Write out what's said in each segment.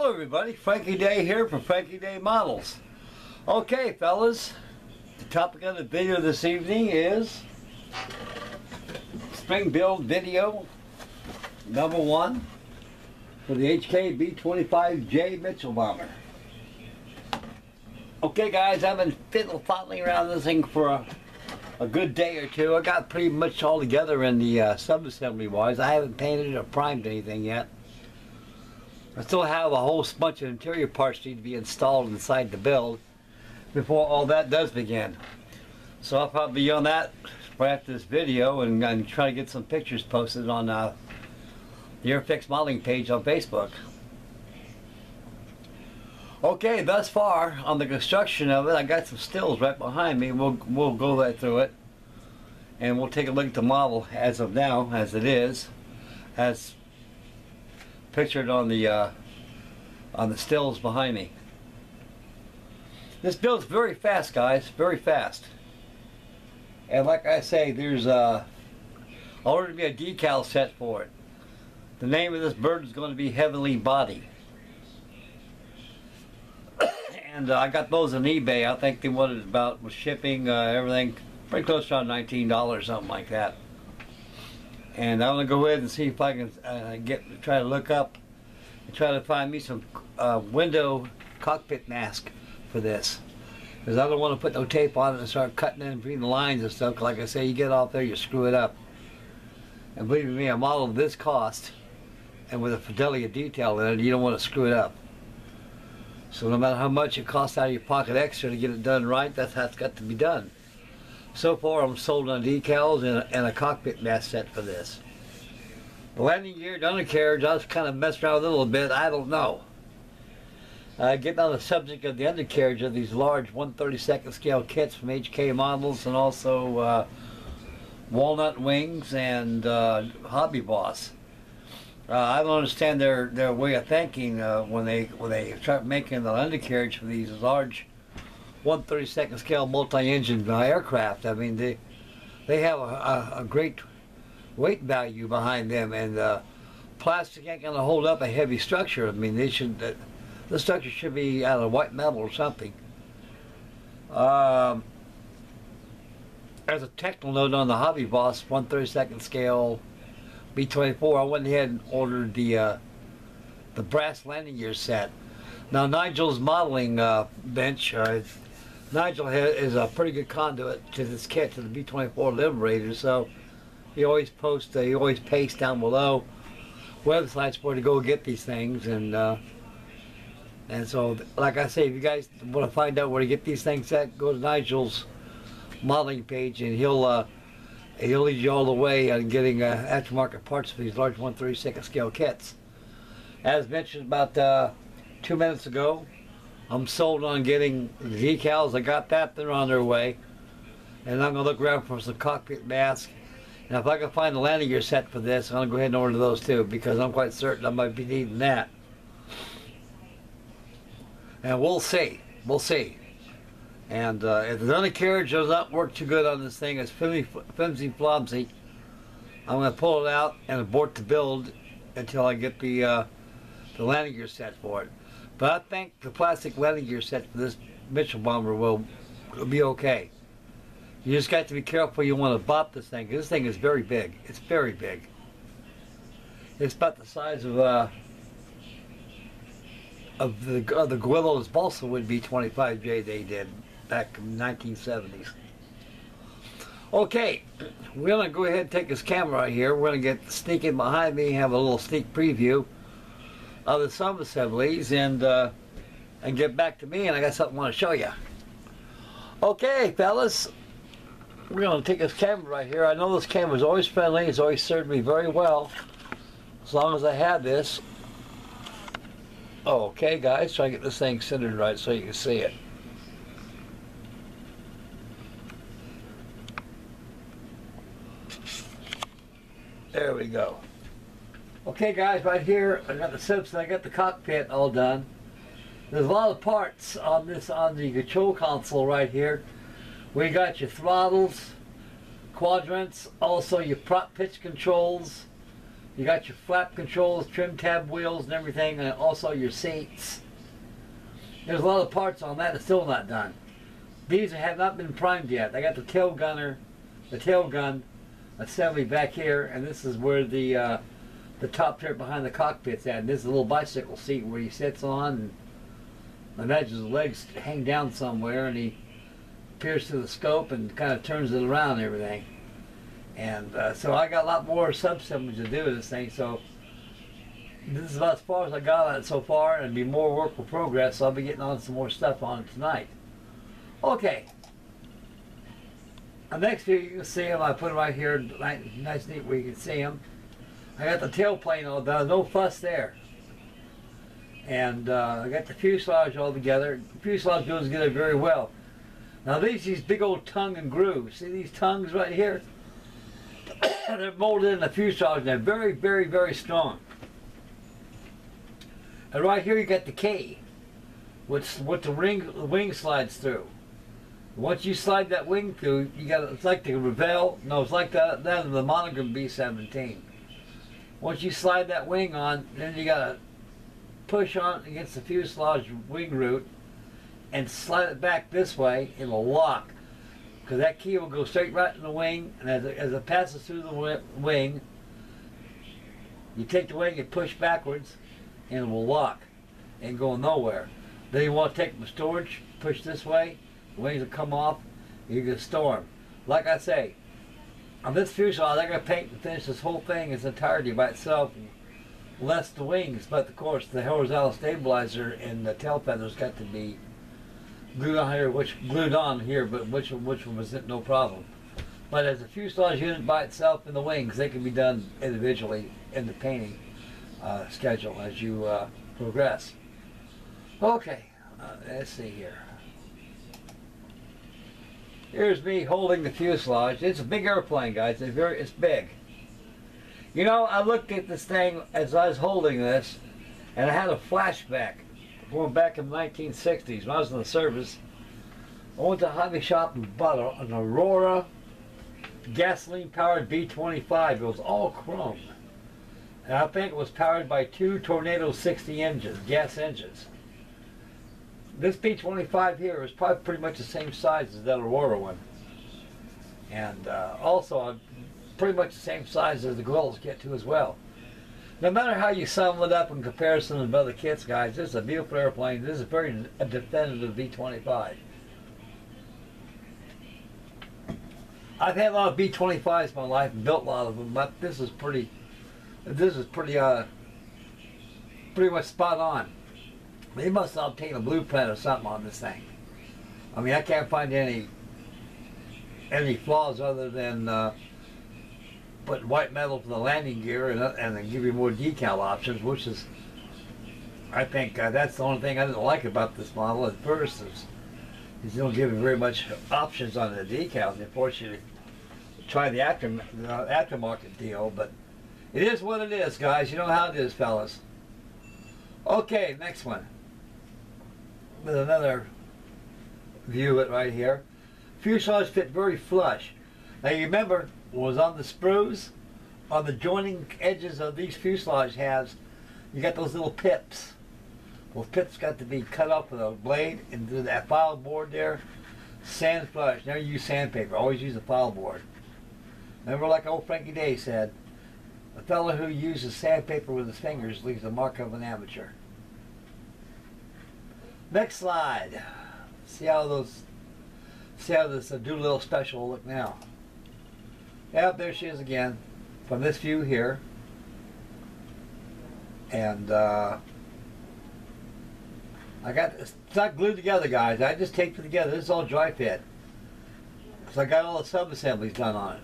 Hello everybody, Frankie Day here from Frankie Day Models. Okay fellas, the topic of the video this evening is spring build video number 1 for the HK B-25J Mitchell bomber. Okay guys, I've been fiddle-faddling around this thing for a good day or two. I got pretty much all together in the sub-assembly wise. I haven't painted or primed anything yet. I still have a whole bunch of interior parts need to be installed inside the build before all that does begin. So I'll probably be on that right after this video and try to get some pictures posted on the Airfix modeling page on Facebook. Okay, thus far on the construction of it, I got some stills right behind me. We'll go right through it and we'll take a look at the model as of now, as it is, as pictured on the stills behind me. This build's very fast, guys, very fast. And like I say, there's ordered to be a decal set for it. The name of this bird is going to be Heavenly Body. And I got those on eBay. I think they wanted about with shipping, everything, pretty close to around $19, something like that. And I'm gonna go ahead and see if I can try to look up and try to find me some window cockpit mask for this, because I don't want to put no tape on it and start cutting in between the lines and stuff. Like I say, you get off there, you screw it up. And believe me, a model of this cost and with a fidelity of detail in it, you don't want to screw it up. So no matter how much it costs out of your pocket extra to get it done right, that's how it's got to be done. So far I'm sold on decals and a cockpit mask set for this. The landing gear, the undercarriage, I was kind of messing around with it a little bit. I don't know. Getting on the subject of the undercarriage of these large 1/32 scale kits from HK Models and also Walnut Wings and Hobby Boss. I don't understand their way of thinking when they start making the undercarriage for these large 1/32 scale multi-engine aircraft. I mean, they have a great weight value behind them, and plastic ain't gonna hold up a heavy structure. I mean, the structure should be out of white metal or something. As a technical note on the Hobby Boss 1/32 scale B-24, I went ahead and ordered the brass landing gear set. Now Nigel's modeling bench, Nigel is a pretty good conduit to this kit, to the B-24 Liberator, so he always posts, he always pastes down below websites where to go get these things, and so, like I say, if you guys want to find out where to get these things set, go to Nigel's modeling page, and he'll lead you all the way on getting aftermarket parts for these large 1/32 scale kits. As mentioned about 2 minutes ago, I'm sold on getting the decals. I got that, they're on their way. And I'm going to look around for some cockpit masks. And if I can find the landing gear set for this, I'm going to go ahead and order those too, because I'm quite certain I might be needing that. And we'll see. We'll see. And if the undercarriage does not work too good on this thing, it's flimsy flomsy, I'm going to pull it out and abort the build until I get the landing gear set for it. But I think the plastic landing gear set for this Mitchell bomber will be okay. You just got to be careful. You want to bop this thing. This thing is very big. It's very big. It's about the size of the Guillo's balsa would be B-25J they did back in the 1970s. Okay, we're going to go ahead and take this camera right here. We're going to sneak in behind me and have a little sneak preview of the sub-assemblies and get back to me, and I got something I want to show you. Okay, fellas, we're going to take this camera right here. I know this camera is always friendly. It's always served me very well as long as I have this. Okay, guys, try to get this thing centered right so you can see it. There we go. Okay guys, right here I got the subs, I got the cockpit all done. There's a lot of parts on the control console right here. We got your throttles, quadrants, also your prop pitch controls, You got your flap controls, trim tab wheels and everything, and also your seats. There's a lot of parts on that that's still not done. These have not been primed yet. I got the tail gun assembly back here, and this is where the top tip behind the cockpit's at. And this is a little bicycle seat where he sits on, and I imagine his legs hang down somewhere, and he peers through the scope and kind of turns it around and everything. And so I got a lot more sub-assemblies to do with this thing, so this is about as far as I got on it so far, and be more work in progress, so I'll be getting on some more stuff on it tonight. Okay. The next few, you can see them. I put them right here, nice neat where you can see them. I got the tailplane all done, no fuss there. And I got the fuselage all together. The fuselage goes together very well. Now these big old tongue and grooves, see these tongues right here? They're molded in the fuselage, and they're very, very, very strong. And right here you got the K, which the wing slides through. Once you slide that wing through, you got it's like the Revell. No, it's like that of the Monogram B-17. Once you slide that wing on, then you got to push on against the fuselage wing root and slide it back this way. It'll lock, because that key will go straight right in the wing, and as it passes through the wing, you take the wing and push backwards, and it will lock and go nowhere. Then you want to take them to storage, push this way, the wings will come off, you can store them. Like I say, on this fuselage, I'm going to paint and finish this whole thing in its entirety by itself, less the wings, but of course the horizontal stabilizer and the tail feathers got to be glued on here, but which one was no problem. But as a fuselage unit by itself and the wings, they can be done individually in the painting schedule as you progress. Okay, let's see here. Here's me holding the fuselage. It's a big airplane, guys. It's big. You know, I looked at this thing as I was holding this, and I had a flashback going back in the 1960s when I was in the service. I went to a hobby shop and bought an Aurora gasoline-powered B-25. It was all chrome. And I think it was powered by 2 Tornado 60 engines, gas engines. This B-25 here is probably pretty much the same size as that Aurora one. And also pretty much the same size as the Gorillas get to as well. No matter how you sum it up in comparison with other kits, guys, this is a beautiful airplane. This is a definitive B-25. I've had a lot of B-25s in my life and built a lot of them, but this is pretty much spot on. They must have obtained a blueprint or something on this thing. I mean, I can't find any flaws other than put white metal for the landing gear and then give you more decal options, which is, I think, that's the only thing I didn't like about this model at first is you don't give you very much options on the decals. They force you to try the aftermarket deal, but it is what it is, guys. You know how it is, fellas. Okay, next one. With another view of it right here. Fuselage fit very flush. Now you remember, was on the sprues, on the joining edges of these fuselage halves, you got those little pips. Those pips got to be cut off with a blade into that file board there. Sand flush. Never use sandpaper. Always use a file board. Remember, like old Frankie Day said, a fellow who uses sandpaper with his fingers leaves the mark of an amateur. Next slide. See how this Doolittle special will look now. Yeah, there she is again, from this view here. And I got it's not glued together, guys. I just taped it together. This is all dry fit, because I got all the sub assemblies done on it.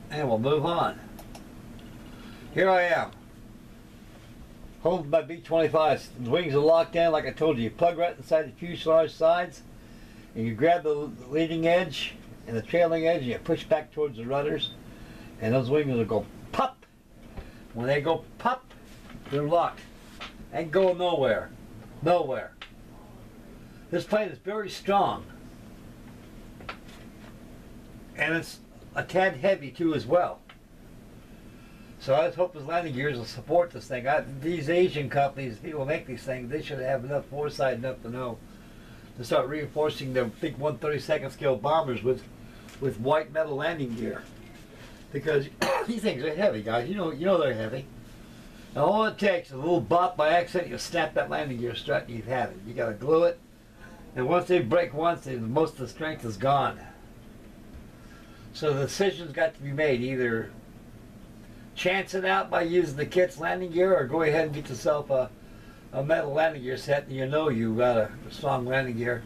And we'll move on. Here I am, holding my B-25. The wings are locked in, like I told you. You plug right inside the fuselage sides, and you grab the leading edge and the trailing edge, and you push back towards the rudders, and those wings will go pop. When they go pop, they're locked. Ain't going nowhere. Nowhere. This plane is very strong, and it's a tad heavy too as well. So I just hope his landing gears will support this thing. These Asian companies, people make these things, they should have enough foresight, enough to know to start reinforcing their big 1/32 scale bombers with white metal landing gear. Because these things are heavy, guys. You know they're heavy. And all it takes is a little bop by accident, you snap that landing gear strut and you've had it. You gotta glue it. And once they break once, most of the strength is gone. So the decision's got to be made. Either chance it out by using the kit's landing gear, or go ahead and get yourself a metal landing gear set, and you know you've got a strong landing gear.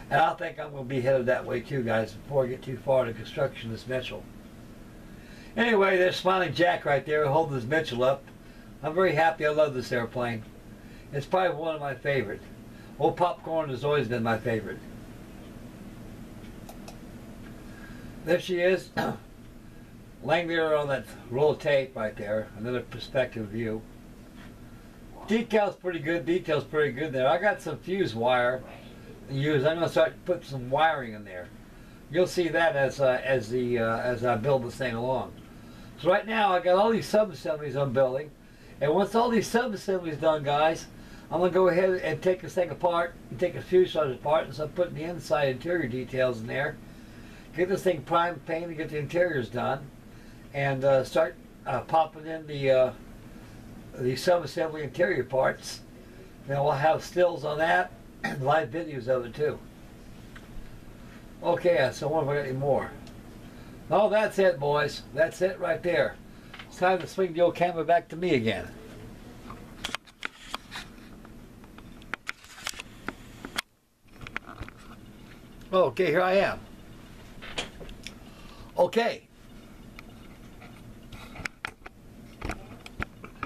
And I think I'm going to be headed that way too, guys, before I get too far into construction of this Mitchell. Anyway, there's Smiling Jack right there holding his Mitchell up. I'm very happy. I love this airplane. It's probably one of my favorite. Old Popcorn has always been my favorite. There she is, laying there on that roll of tape right there. Another perspective view. Detail's pretty good. Detail's pretty good there. I got some fuse wire to use. I'm going to start putting some wiring in there. You'll see that as I build this thing along. So right now I got all these sub-assemblies I'm building, and once all these sub-assemblies done, guys, I'm going to go ahead and take this thing apart and take a fuselage apart and start putting the inside interior details in there. Get this thing primed, painted, get the interiors done, and start popping in the sub-assembly interior parts. Then we'll have stills on that and live videos of it too. Okay, so what if I got any more? Oh, that's it, boys. That's it right there. It's time to swing the old camera back to me again. Okay, here I am. Okay.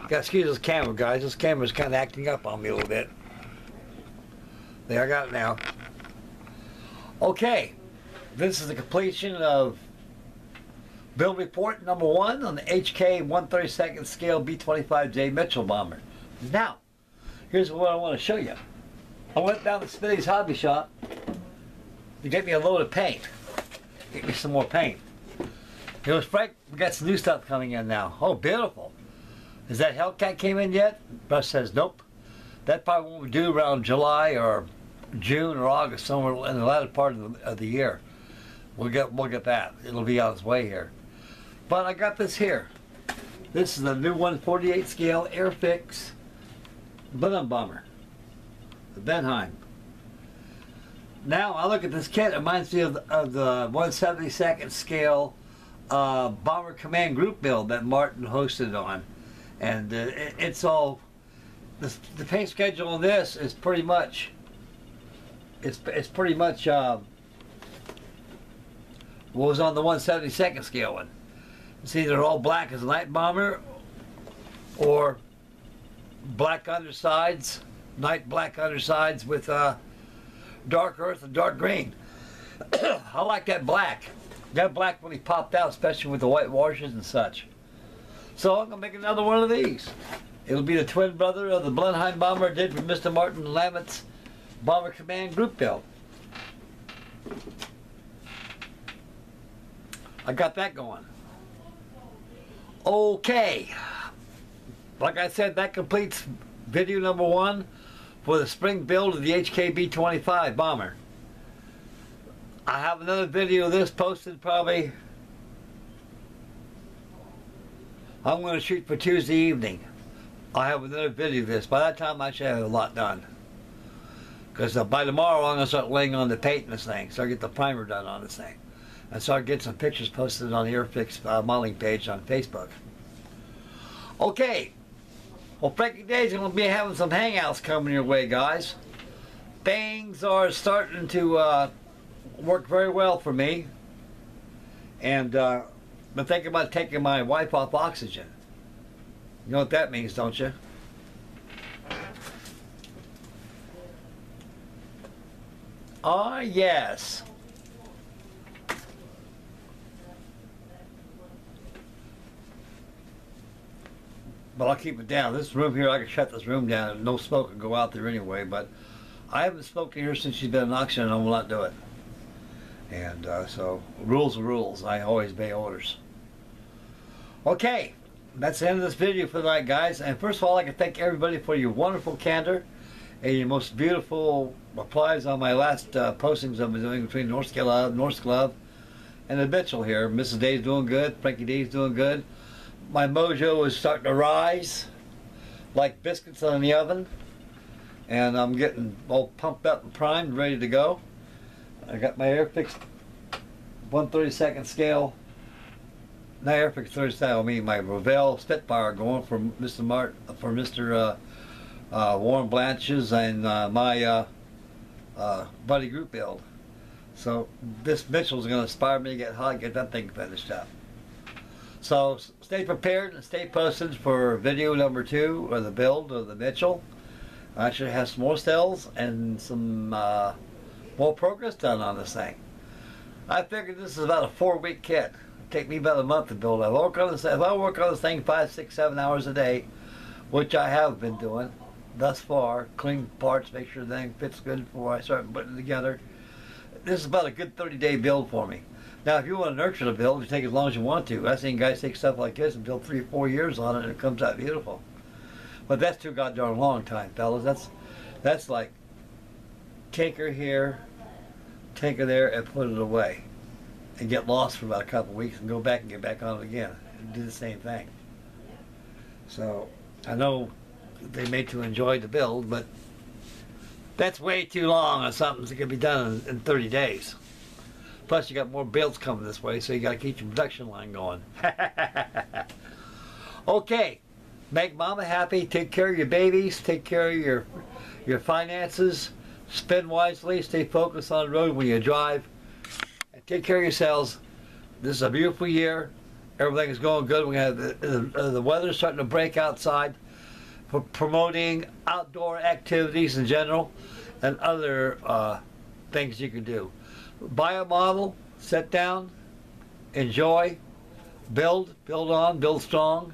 Got excuse this camera, guys. This camera's kind of acting up on me a little bit. There, I got it now. Okay. This is the completion of build report number 1 on the HK 1/32 scale B-25J Mitchell bomber. Now, here's what I want to show you. I went down to Smitty's hobby shop to get me a load of paint. Get me some more paint. He goes, Frank, we got some new stuff coming in now. Oh, beautiful. Is that Hellcat came in yet? Brush says, nope. That probably won't be due around July or June or August, somewhere in the latter part of the year. We'll get that. It'll be on its way here. But I got this here. This is the new 1/48 scale Airfix Blenheim bomber. The Benheim. Now I look at this kit, it reminds me of the 1/72 scale Bomber Command Group build that Martin hosted on. And it's all, the paint schedule on this is pretty much, it's pretty much what was on the 1/72 scale one. It's either all black as a night bomber, or black undersides, night black undersides with dark earth and dark green. I like that black. That black really popped out, especially with the white washes and such. So I'm going to make another one of these. It'll be the twin brother of the Blenheim bomber I did for Mr. Martin Lamott's Bomber Command Group build. I got that going. Okay. Like I said, that completes video number 1 for the spring build of the HK-B-25 bomber. I have another video of this posted probably. I'm going to shoot for Tuesday evening. I'll have another video of this. By that time I should have a lot done. Because by tomorrow I'm going to start laying on the paint in this thing. So I get the primer done on this thing. And so I get some pictures posted on the Airfix modeling page on Facebook. Okay. Well, Frankie Day's going to be having some hangouts coming your way, guys. Things are starting to work very well for me. And been thinking about taking my wife off oxygen. You know what that means, don't you? Ah, yes. But I'll keep it down. This room here, I can shut this room down and no smoke can go out there anyway. But I haven't smoked in here since she's been in oxygen and I will not do it. And so, rules are rules. I always obey orders. Okay, that's the end of this video for tonight, guys. And first of all, I'd like to thank everybody for your wonderful candor and your most beautiful replies on my last postings I've been doing between North Glove, and the Mitchell here. Mrs. Day's doing good. Frankie Day's doing good. My mojo is starting to rise like biscuits on the oven, and I'm getting all pumped up and primed, ready to go. I got my Airfix 1/32 scale. Not Airfix 32, I mean my Revell Spitfire going for Mr. Warren Blanch's and my Buddy Group build. So this Mitchell's going to inspire me to get hot and get that thing finished up. So stay prepared and stay posted for video number 2 of the build of the Mitchell. I actually have some more cells and some more progress done on this thing. I figured this is about a 4-week kit. It'll take me about a month to build. If I work on this thing 5, 6, 7 hours a day, which I have been doing thus far, clean parts, make sure the thing fits good before I start putting it together. This is about a good 30-day build for me. Now, if you want to nurture the build, you take as long as you want to. I've seen guys take stuff like this and build 3 or 4 years on it, and it comes out beautiful. But that's too goddamn long time, fellas. That's like tinker here, tinker there, and put it away, and get lost for about a couple weeks, and go back and get back on it again, and do the same thing. So I know they made to enjoy the build, but that's way too long on something that can be done in 30 days. Plus, you got more builds coming this way, so you got to keep your production line going. Okay, make mama happy. Take care of your babies. Take care of your finances. Spend wisely. Stay focused on the road when you drive. And take care of yourselves. This is a beautiful year. Everything is going good. We have the weather's starting to break outside, for promoting outdoor activities in general and other things you can do. Buy a model, sit down, enjoy, build on, build strong.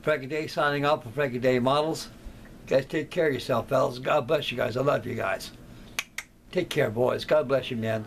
Frankie Day signing off for Frankie Day Models. You guys take care of yourself, fellas. God bless you guys. I love you guys. Take care, boys. God bless you, man.